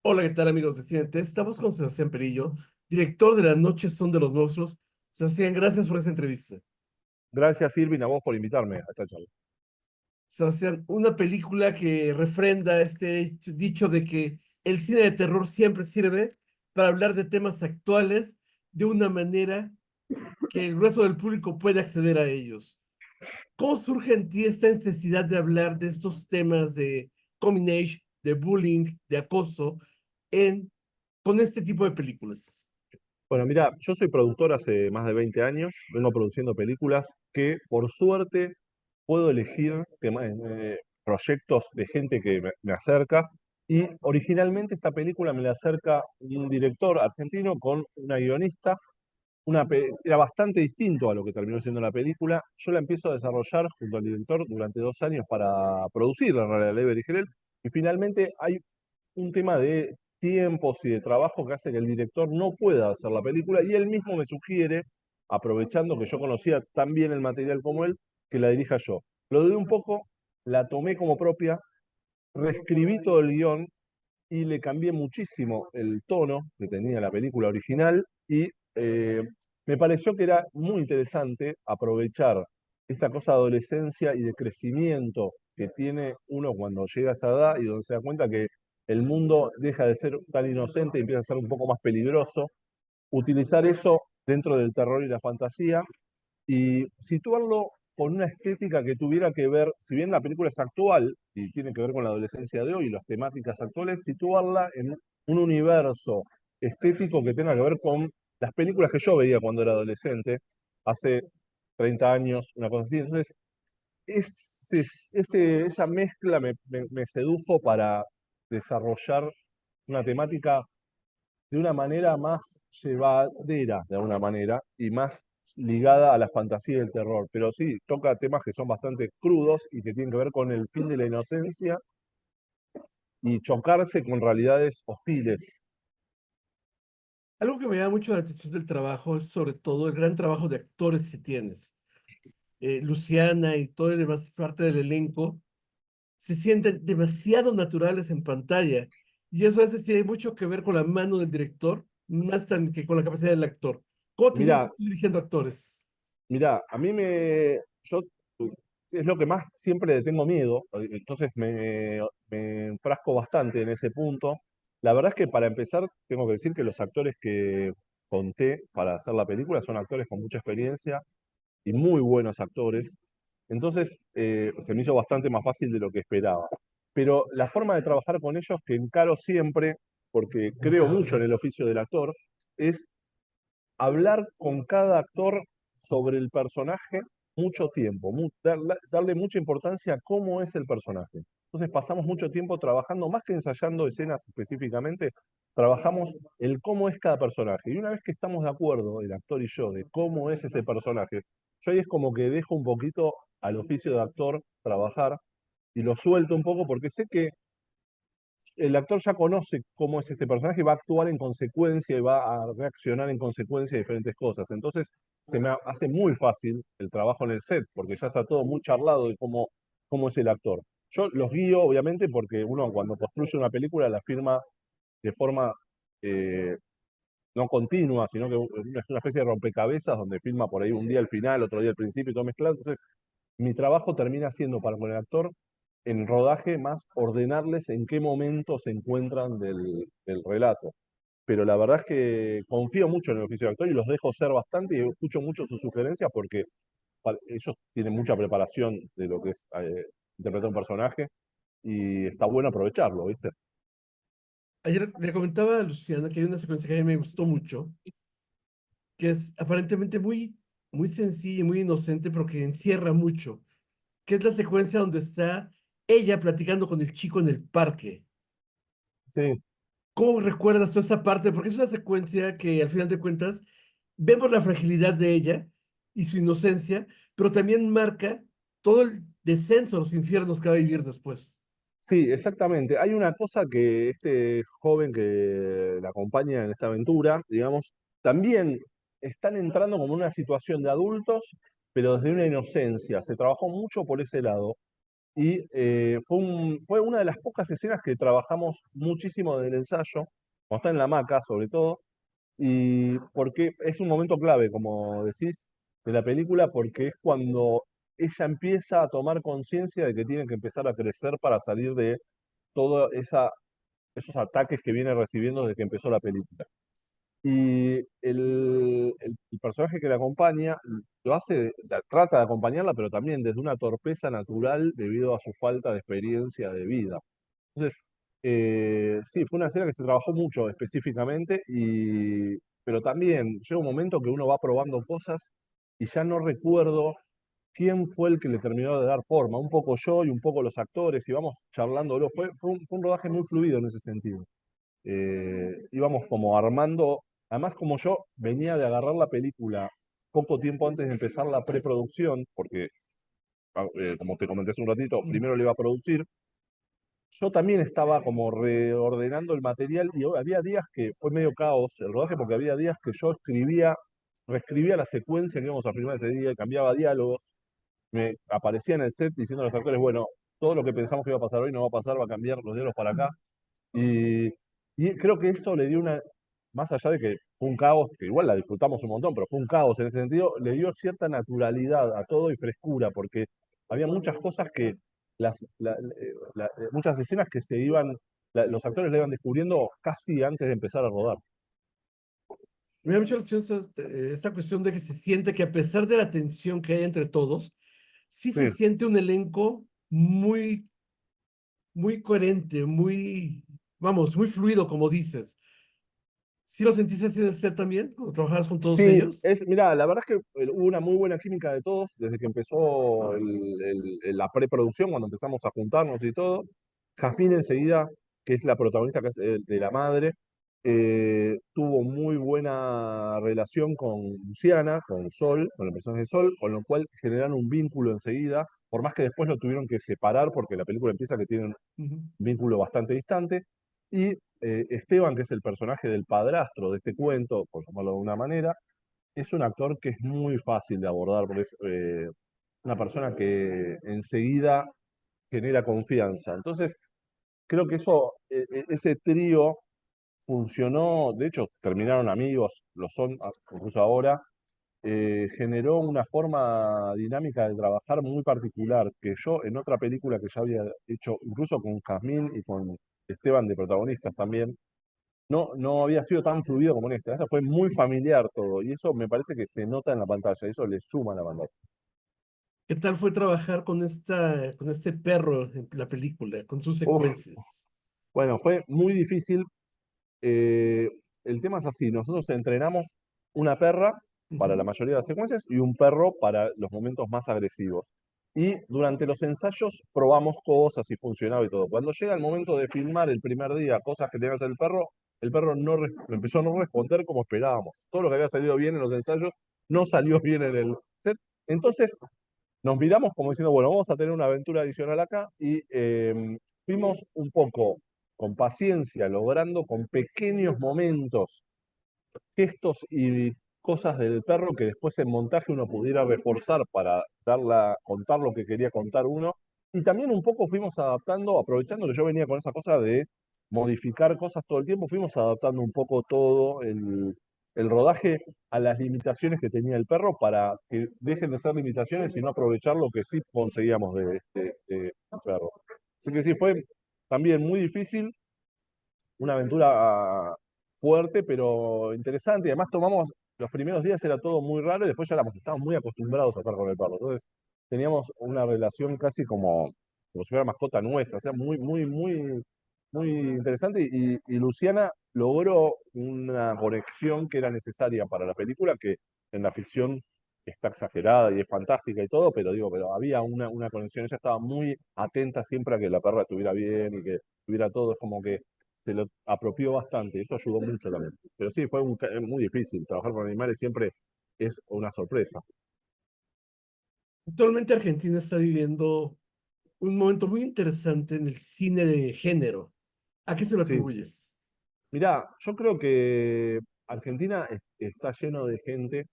Hola, ¿qué tal amigos de Cine? Estamos con Sebastián Perillo, director de Las noches son de los monstruos. Sebastián, gracias por esta entrevista. Gracias, Irving, a vos por invitarme a esta charla. Sebastián, una película que refrenda este dicho de que el cine de terror siempre sirve para hablar de temas actuales de una manera que el resto del público puede acceder a ellos. ¿Cómo surge en ti esta necesidad de hablar de estos temas de coming age, de bullying, de acoso, en, con este tipo de películas? Bueno, mira, yo soy productor hace más de 20 años, vengo produciendo películas que por suerte puedo elegir proyectos de gente que me acerca y originalmente esta película me la acerca un director argentino con una guionista. Era bastante distinto a lo que terminó siendo la película. Yo la empiezo a desarrollar junto al director durante 2 años para producirla, en realidad, Lever y Gerel, y finalmente hay un tema de tiempos y de trabajo que hace que el director no pueda hacer la película y él mismo me sugiere, aprovechando que yo conocía tan bien el material como él, que la dirija yo. Lo dudé un poco, la tomé como propia, reescribí todo el guión y le cambié muchísimo el tono que tenía la película original y me pareció que era muy interesante aprovechar esta cosa de adolescencia y de crecimiento que tiene uno cuando llega a esa edad y donde se da cuenta que el mundo deja de ser tan inocente y empieza a ser un poco más peligroso, utilizar eso dentro del terror y la fantasía y situarlo con una estética que tuviera que ver, si bien la película es actual y tiene que ver con la adolescencia de hoy y las temáticas actuales, situarla en un universo estético que tenga que ver con las películas que yo veía cuando era adolescente, hace 30 años, una cosa así. Entonces, esa mezcla me sedujo para desarrollar una temática de una manera más llevadera, de alguna manera, y más ligada a la fantasía y el terror. Pero sí, toca temas que son bastante crudos y que tienen que ver con el fin de la inocencia y chocarse con realidades hostiles. Algo que me llama mucho la atención del trabajo es sobre todo el gran trabajo de actores que tienes. Luciana y todo el demás parte del elenco se sienten demasiado naturales en pantalla y eso a veces tiene mucho que ver con la mano del director, más tan que con la capacidad del actor. ¿Cómo te sientes Mirá, tú dirigiendo actores? mirá, yo es lo que más siempre le tengo miedo, entonces me enfrasco bastante en ese punto. La verdad es que para empezar tengo que decir que los actores que conté para hacer la película son actores con mucha experiencia y muy buenos actores. Entonces se me hizo bastante más fácil de lo que esperaba. Pero la forma de trabajar con ellos que encaro siempre, porque creo mucho en el oficio del actor, es hablar con cada actor sobre el personaje mucho tiempo, darle mucha importancia a cómo es el personaje. Entonces pasamos mucho tiempo trabajando, más que ensayando escenas específicamente, trabajamos el cómo es cada personaje. Y una vez que estamos de acuerdo, el actor y yo, de cómo es ese personaje, yo ahí es como que dejo un poquito al oficio de actor trabajar y lo suelto un poco porque sé que el actor ya conoce cómo es este personaje y va a actuar en consecuencia y va a reaccionar en consecuencia a diferentes cosas. Entonces se me hace muy fácil el trabajo en el set, porque ya está todo muy charlado de cómo es el actor. Yo los guío, obviamente, porque uno cuando construye una película la firma de forma eh, no continua, sino que es una especie de rompecabezas donde filma por ahí un día el final, otro día el principio y todo mezclado. Entonces mi trabajo termina siendo para con el actor en rodaje más ordenarles en qué momento se encuentran del relato. Pero la verdad es que confío mucho en el oficio de actor y los dejo ser bastante y escucho mucho sus sugerencias porque ellos tienen mucha preparación de lo que es interpretar un personaje y está bueno aprovecharlo, ¿viste? Ayer le comentaba a Luciana que hay una secuencia que a mí me gustó mucho, que es aparentemente muy sencilla y muy inocente, pero que encierra mucho, que es la secuencia donde está ella platicando con el chico en el parque. Sí, ¿Cómo recuerdas toda esa parte? Porque es una secuencia que al final de cuentas vemos la fragilidad de ella y su inocencia, pero también marca todo el descenso a los infiernos que va a vivir después. sí, exactamente. Hay una cosa que este joven que la acompaña en esta aventura, digamos, también están entrando como en una situación de adultos, pero desde una inocencia. Se trabajó mucho por ese lado. y fue una de las pocas escenas que trabajamos muchísimo en el ensayo, cuando está en la hamaca sobre todo, y porque es un momento clave, como decís, de la película, porque es cuando ella empieza a tomar conciencia de que tiene que empezar a crecer para salir de todos esos ataques que viene recibiendo desde que empezó la película. Y el personaje que la acompaña lo hace, trata de acompañarla, pero también desde una torpeza natural debido a su falta de experiencia de vida. Entonces, sí, fue una escena que se trabajó mucho específicamente, pero también llega un momento que uno va probando cosas y ya no recuerdo quién fue el que le terminó de dar forma. Un poco yo y un poco los actores, y vamos charlándolo. Fue un rodaje muy fluido en ese sentido. Íbamos como armando, además como yo venía de agarrar la película poco tiempo antes de empezar la preproducción, porque como te comenté hace un ratito, Mm. primero le iba a producir, yo también estaba como reordenando el material y había días que fue medio caos el rodaje porque había días que yo reescribía la secuencia que íbamos a filmar ese día, cambiaba diálogos, me aparecía en el set diciendo a los actores, bueno, todo lo que pensamos que iba a pasar hoy no va a pasar, va a cambiar los diálogos para acá. Y, y creo que eso le dio más allá de que fue un caos, que igual la disfrutamos un montón, pero fue un caos en ese sentido, le dio cierta naturalidad a todo y frescura, porque había muchas cosas que, muchas escenas que los actores le iban descubriendo casi antes de empezar a rodar. Me da mucha la atención esta cuestión de que se siente que a pesar de la tensión que hay entre todos, sí se Sí, siente un elenco muy, muy coherente, muy, vamos, muy fluido, como dices. ¿Sí lo sentiste así en el set también, cuando trabajabas con todos sí, ellos? mira, la verdad es que hubo una muy buena química de todos desde que empezó la preproducción, cuando empezamos a juntarnos y todo. Jazmín enseguida, que es la protagonista que es, de la madre, tuvo muy buena relación con Luciana, con Sol, con el personaje de Sol, con lo cual generaron un vínculo enseguida, por más que después lo tuvieron que separar porque la película empieza que tienen Ujú. vínculo bastante distante. Y Esteban, que es el personaje del padrastro de este cuento, por llamarlo de una manera, es un actor que es muy fácil de abordar, porque es una persona que enseguida genera confianza. Entonces, creo que ese trío funcionó, de hecho, terminaron amigos, lo son incluso ahora, generó una forma dinámica de trabajar muy particular, que yo en otra película que ya había hecho, incluso con Jazmín y con Esteban de protagonistas también, no había sido tan fluido como en esta. Esta fue muy familiar todo, y eso me parece que se nota en la pantalla, eso le suma a la pantalla. ¿Qué tal fue trabajar con con este perro en la película, con sus Uf, secuencias? bueno, fue muy difícil. Eh, el tema es así, nosotros entrenamos una perra para la Ujú. mayoría de las secuencias y un perro para los momentos más agresivos. Y durante los ensayos probamos cosas y funcionaba y todo. Cuando llega el momento de filmar el primer día, cosas que tenía que hacer el perro empezó a no responder como esperábamos. Todo lo que había salido bien en los ensayos no salió bien en el set. Entonces nos miramos como diciendo, bueno, vamos a tener una aventura adicional acá y fuimos un poco con paciencia, logrando con pequeños momentos, gestos y cosas del perro que después en montaje uno pudiera reforzar para contar lo que quería contar uno. Y también un poco fuimos adaptando, aprovechando que yo venía con esa cosa de modificar cosas todo el tiempo, fuimos adaptando un poco todo el rodaje a las limitaciones que tenía el perro para que dejen de ser limitaciones y no aprovechar lo que sí conseguíamos de perro. Así que sí, fue también muy difícil, una aventura fuerte, pero interesante. Y además los primeros días era todo muy raro y después ya estábamos muy acostumbrados a estar con el perro. Entonces teníamos una relación casi como si fuera mascota nuestra, o sea, muy, muy, muy, muy interesante. Y Luciana logró una conexión que era necesaria para la película, que en la ficción está exagerada y es fantástica y todo, pero digo, pero había una conexión. Ella estaba muy atenta siempre a que la perra estuviera bien y que tuviera todo. Es como que se lo apropió bastante, eso ayudó mucho también. Pero sí, muy difícil, trabajar con animales siempre es una sorpresa. Actualmente Argentina está viviendo un momento muy interesante en el cine de género. ¿A qué se lo Sí, atribuyes? mirá, yo creo que Argentina está lleno de gente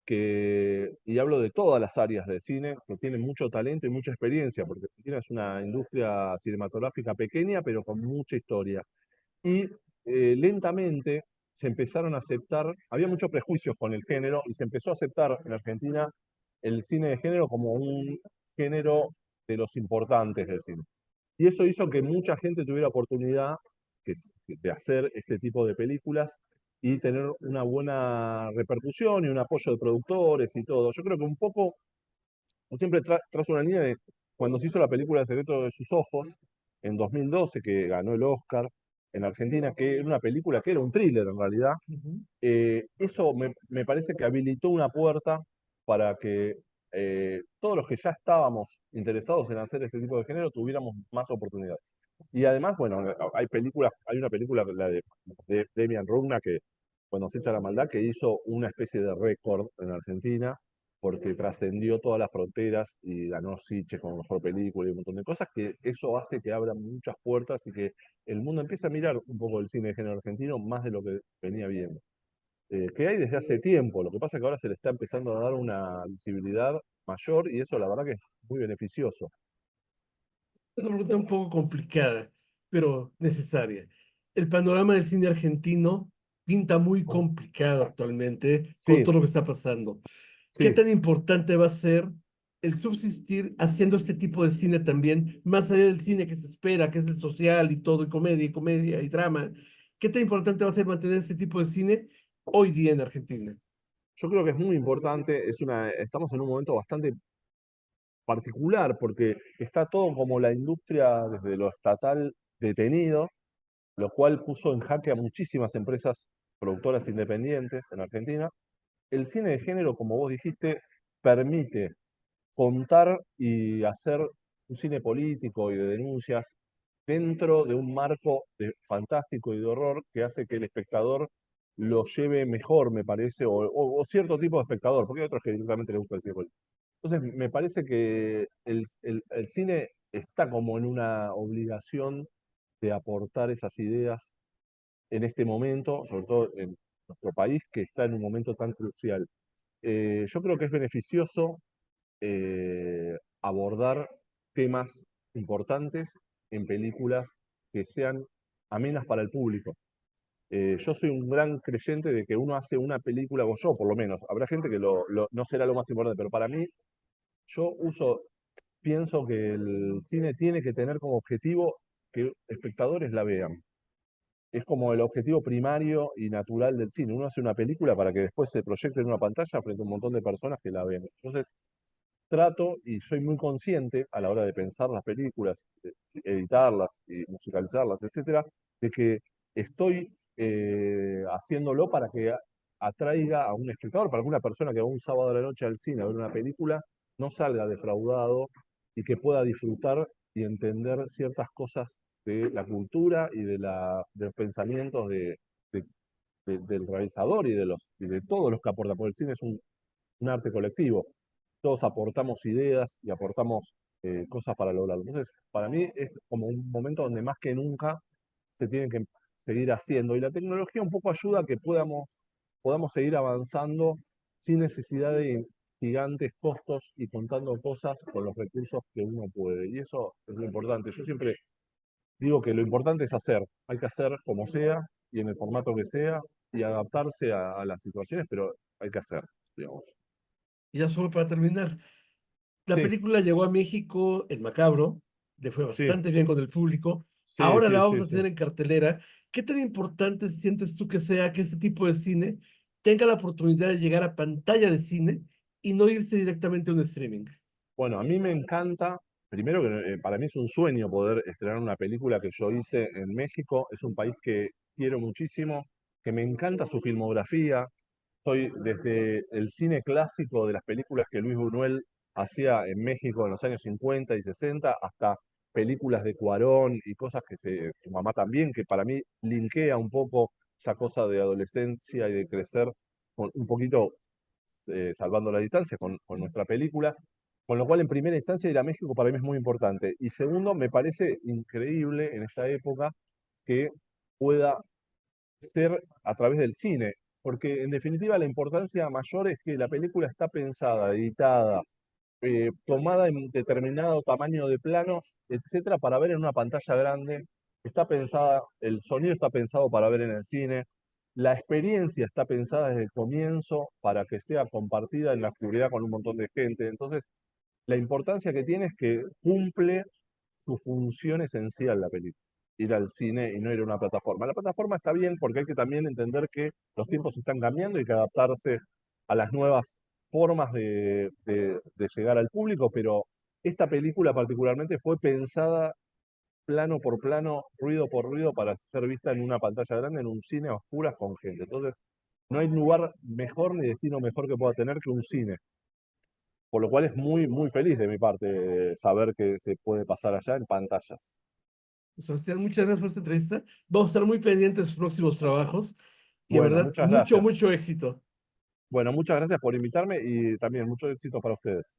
y hablo de todas las áreas del cine, que tienen mucho talento y mucha experiencia, porque Argentina es una industria cinematográfica pequeña, pero con mucha historia. Y lentamente se empezaron a aceptar, había muchos prejuicios con el género, y se empezó a aceptar en Argentina el cine de género como un género de los importantes del cine. Y eso hizo que mucha gente tuviera oportunidad de hacer este tipo de películas y tener una buena repercusión y un apoyo de productores y todo. Yo creo que un poco, siempre trazo una línea de cuando se hizo la película El secreto de sus ojos, en 2012, que ganó el Oscar en Argentina, que era una película que era un thriller en realidad. Ujú. Eso me parece que habilitó una puerta para que todos los que ya estábamos interesados en hacer este tipo de género tuviéramos más oportunidades. Y además, bueno, hay una película, la de Demian Rugna, que cuando se echa la maldad, que hizo una especie de récord en Argentina, porque trascendió todas las fronteras y ganó Sitges como mejor película y un montón de cosas, que eso hace que abran muchas puertas y que el mundo empiece a mirar un poco el cine de género argentino más de lo que venía viendo, que hay desde hace tiempo. Lo que pasa es que ahora se le está empezando a dar una visibilidad mayor y eso la verdad que es muy beneficioso. Una pregunta un poco complicada, pero necesaria. El panorama del cine argentino pinta muy complicado actualmente con Sí, todo lo que está pasando. ¿Qué sí. tan importante va a ser el subsistir haciendo este tipo de cine también, más allá del cine que se espera, que es el social y todo, y comedia y drama? ¿Qué tan importante va a ser mantener este tipo de cine hoy día en Argentina? Yo creo que es muy importante, estamos en un momento bastante particular porque está todo como la industria desde lo estatal detenido, lo cual puso en jaque a muchísimas empresas productoras independientes en Argentina. El cine de género, como vos dijiste, permite contar y hacer un cine político y de denuncias dentro de un marco fantástico y de horror que hace que el espectador lo lleve mejor, me parece, o cierto tipo de espectador, porque hay otros que directamente les gusta el cine político. Entonces, me parece que el cine está como en una obligación de aportar esas ideas en este momento, sobre todo en nuestro país, que está en un momento tan crucial. Yo creo que es beneficioso abordar temas importantes en películas que sean amenas para el público. Yo soy un gran creyente de que uno hace una película, o yo por lo menos, habrá gente que no será lo más importante, pero para mí, yo pienso que el cine tiene que tener como objetivo que espectadores la vean. Es como el objetivo primario y natural del cine. Uno hace una película para que después se proyecte en una pantalla frente a un montón de personas que la ven. Entonces, trato y soy muy consciente a la hora de pensar las películas, editarlas y musicalizarlas, etcétera, de que estoy haciéndolo para que atraiga a un espectador, para que una persona que va un sábado a la noche al cine a ver una película no salga defraudado y que pueda disfrutar y entender ciertas cosas de la cultura y de los pensamientos del realizador y de todos los que aportan, porque el cine es un arte colectivo. Todos aportamos ideas y aportamos cosas para lograrlo. Entonces, para mí es como un momento donde más que nunca se tiene que seguir haciendo. Y la tecnología un poco ayuda a que podamos seguir avanzando sin necesidad de gigantes costos y contando cosas con los recursos que uno puede. Y eso es lo importante. Yo siempre digo que lo importante es hacer. Hay que hacer como sea y en el formato que sea y adaptarse a las situaciones, pero hay que hacer, digamos. Y ya solo para terminar, la Sí, película llegó a México en Macabro, le fue sí, bastante bien con el público. sí, Ahora la sí, vamos sí, a sí. tener en cartelera. ¿Qué tan importante sientes tú que sea que este tipo de cine tenga la oportunidad de llegar a pantalla de cine y no irse directamente a un streaming? Bueno, a mí me encanta, primero que para mí es un sueño poder estrenar una película que yo hice en México. Es un país que quiero muchísimo, que me encanta su filmografía. Soy desde el cine clásico de las películas que Luis Buñuel hacía en México en los años 50 y 60, hasta películas de Cuarón y cosas su mamá también, que para mí linkea un poco esa cosa de adolescencia y de crecer un poquito salvando la distancia con nuestra película. Con lo cual, en primera instancia, ir a México para mí es muy importante. Y segundo, me parece increíble en esta época que pueda ser a través del cine. porque en definitiva la importancia mayor es que la película está pensada, editada, tomada en determinado tamaño de planos, etcétera, para ver en una pantalla grande. Está pensada, el sonido está pensado para ver en el cine, la experiencia está pensada desde el comienzo para que sea compartida en la oscuridad con un montón de gente. Entonces, la importancia que tiene es que cumple su función esencial la película, ir al cine y no ir a una plataforma. La plataforma está bien porque hay que también entender que los tiempos están cambiando y que adaptarse a las nuevas formas de llegar al público, pero esta película particularmente fue pensada plano por plano, ruido por ruido, para ser vista en una pantalla grande, en un cine a oscuras con gente. Entonces, no hay lugar mejor ni destino mejor que pueda tener que un cine. Por lo cual es muy, muy feliz de mi parte saber que se puede pasar allá en pantallas. Sebastián, muchas gracias por esta entrevista. Vamos a estar muy pendientes de sus próximos trabajos y en Bueno, verdad, muchas gracias. mucho éxito. Bueno, muchas gracias por invitarme y también mucho éxito para ustedes.